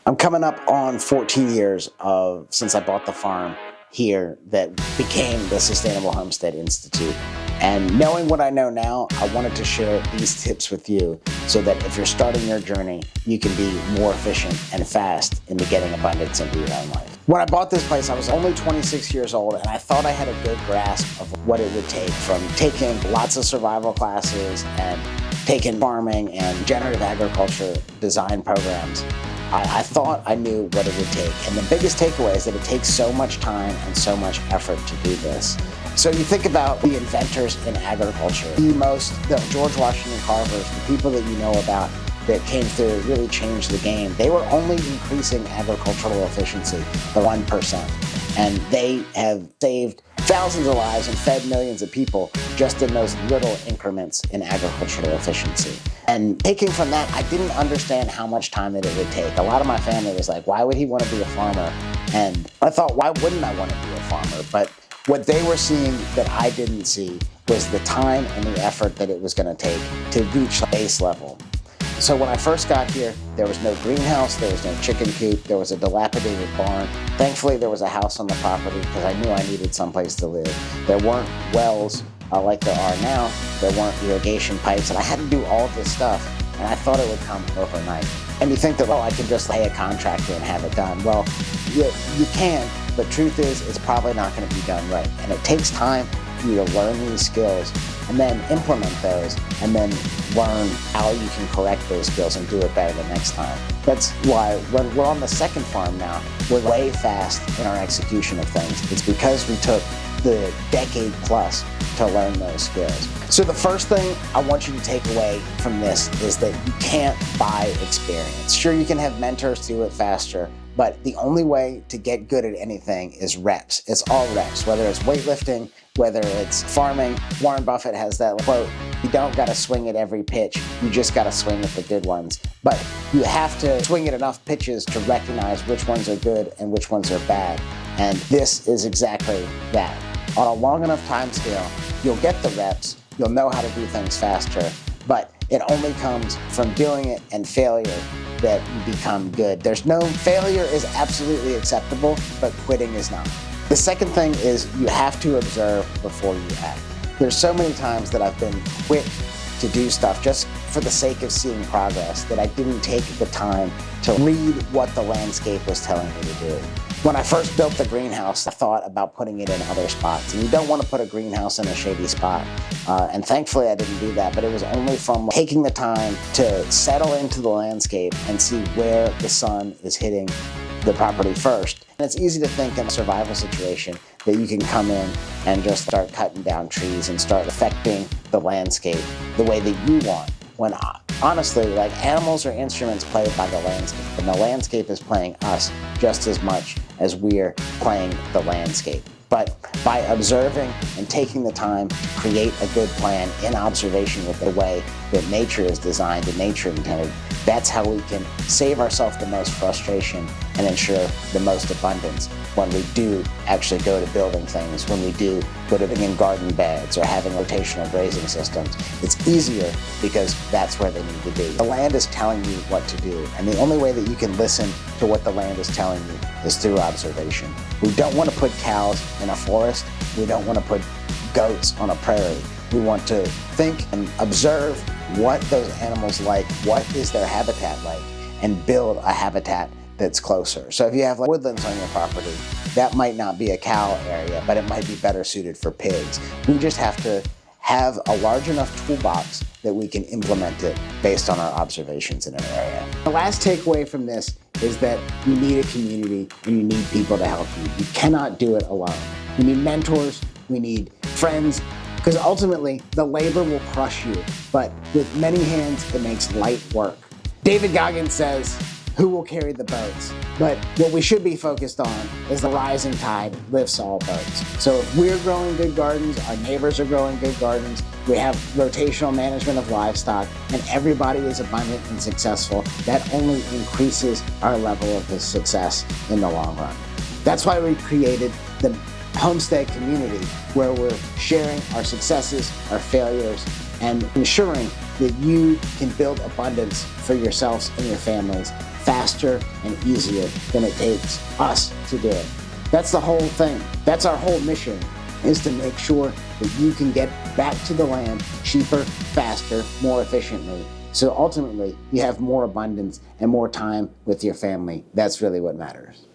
I'm coming up on 14 years since I bought the farm here that became the Sustainable Homestead Institute. And knowing what I know now, I wanted to share these tips with you so that if you're starting your journey, you can be more efficient and fast into getting abundance into your own life. When I bought this place, I was only 26 years old, and I thought I had a good grasp of what it would take, from taking lots of survival classes and taking farming and generative agriculture design programs. I thought I knew what it would take. And the biggest takeaway is that it takes so much time and so much effort to do this. So you think about the inventors in agriculture, the George Washington Carvers, the people that you know about that came through, really changed the game. They were only increasing agricultural efficiency, the 1%. And they have saved thousands of lives and fed millions of people just in those little increments in agricultural efficiency. And taking from that, I didn't understand how much time that it would take. A lot of my family was like, why would he want to be a farmer? And I thought, why wouldn't I want to be a farmer? But what they were seeing that I didn't see was the time and the effort that it was going to take to reach base level. So when I first got here, there was no greenhouse, there was no chicken coop, there was a dilapidated barn. Thankfully, there was a house on the property because I knew I needed someplace to live. There weren't wells like there are now. There weren't irrigation pipes, and I had to do all of this stuff, and I thought it would come overnight. And you think that, well, I can just pay a contractor and have it done. Well, you can, but truth is, it's probably not going to be done right. And it takes time for you to learn these skills and then implement those and then learn how you can correct those skills and do it better the next time. That's why when we're on the second farm now, we're way fast in our execution of things. It's because we took the decade plus to learn those skills. So the first thing I want you to take away from this is that you can't buy experience. Sure, you can have mentors do it faster, but the only way to get good at anything is reps. It's all reps, whether it's weightlifting, whether it's farming. Warren Buffett has that quote, you don't got to swing at every pitch, you just got to swing at the good ones. But you have to swing at enough pitches to recognize which ones are good and which ones are bad. And this is exactly that. On a long enough time scale, you'll get the reps, you'll know how to do things faster, but it only comes from doing it and failure that you become good. Failure is absolutely acceptable, but quitting is not. The second thing is you have to observe before you act. There's so many times that I've been quick to do stuff just for the sake of seeing progress that I didn't take the time to read what the landscape was telling me to do. When I first built the greenhouse, I thought about putting it in other spots. And you don't want to put a greenhouse in a shady spot. And thankfully I didn't do that, but it was only from taking the time to settle into the landscape and see where the sun is hitting the property first. And it's easy to think in a survival situation that you can come in and just start cutting down trees and start affecting the landscape the way that you want. When honestly, like, animals are instruments played by the landscape, and the landscape is playing us just as much as we're playing the landscape. But by observing and taking the time to create a good plan in observation with the way that nature is designed and nature intended, that's how we can save ourselves the most frustration and ensure the most abundance when we do actually go to building things, when we do putting in garden beds or having rotational grazing systems. It's easier because that's where they need to be. The land is telling you what to do, and the only way that you can listen to what the land is telling you is through observation. We don't want to put cows in a forest. We don't want to put goats on a prairie. We want to think and observe what those animals like, what is their habitat like, and build a habitat that's closer. So if you have woodlands on your property, that might not be a cow area, but it might be better suited for pigs. We just have to have a large enough toolbox that we can implement it based on our observations in an area. The last takeaway from this is that you need a community and you need people to help you. You cannot do it alone. We need mentors, we need friends, because ultimately the labor will crush you, but with many hands, it makes light work. David Goggins says, who will carry the boats? But what we should be focused on is the rising tide lifts all boats. So if we're growing good gardens, our neighbors are growing good gardens, we have rotational management of livestock, and everybody is abundant and successful, that only increases our level of success in the long run. That's why we created the Homestead community, where we're sharing our successes, our failures, and ensuring that you can build abundance for yourselves and your families faster and easier than it takes us to do it. That's the whole thing. That's our whole mission, is to make sure that you can get back to the land cheaper, faster, more efficiently. So ultimately, you have more abundance and more time with your family. That's really what matters.